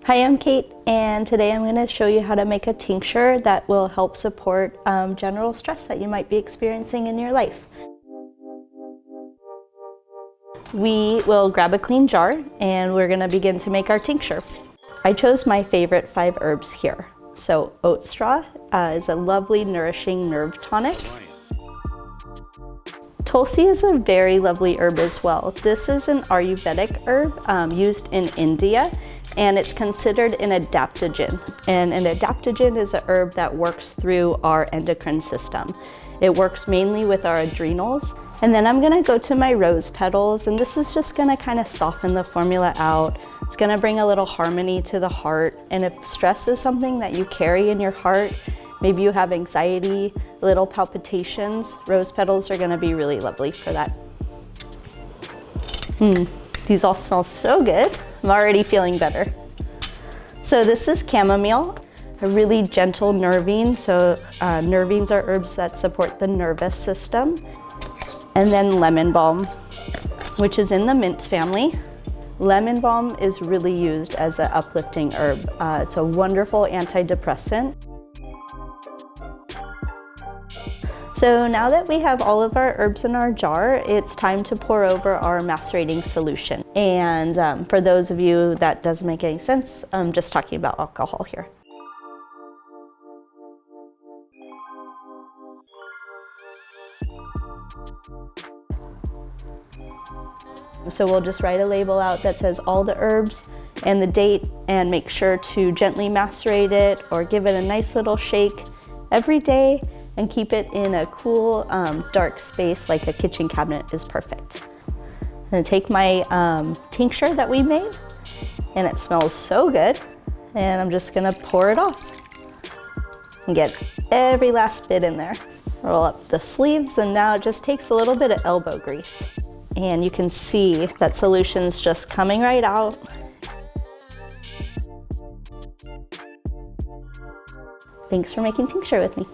Hi, I'm Kate, and today I'm going to show you how to make a tincture that will help support general stress that you might be experiencing in your life. We will grab a clean jar and we're going to begin to make our tincture. I chose my favorite 5 herbs here. So Oatstraw is a lovely, nourishing nerve tonic. Tulsi is a very lovely herb as well. This is an Ayurvedic herb used in India, and it's considered an adaptogen. And an adaptogen is a herb that works through our endocrine system. It works mainly with our adrenals. And then I'm gonna go to my rose petals, and this is just gonna kind of soften the formula out. It's gonna bring a little harmony to the heart. And if stress is something that you carry in your heart, maybe you have anxiety, little palpitations, rose petals are gonna be really lovely for that. These all smell so good. I'm already feeling better. So this is chamomile, a really gentle nervine. So nervines are herbs that support the nervous system. And then lemon balm, which is in the mint family. Lemon balm is really used as an uplifting herb. It's a wonderful antidepressant. So now that we have all of our herbs in our jar, it's time to pour over our macerating solution. And for those of you that doesn't make any sense, I'm just talking about alcohol here. So we'll just write a label out that says all the herbs and the date, and make sure to gently macerate it or give it a nice little shake every day, and keep it in a cool, dark space like a kitchen cabinet is perfect. I'm gonna take my tincture that we made, and it smells so good, and I'm just gonna pour it off and get every last bit in there. Roll up the sleeves, and now it just takes a little bit of elbow grease. And you can see that solution's just coming right out. Thanks for making tincture with me.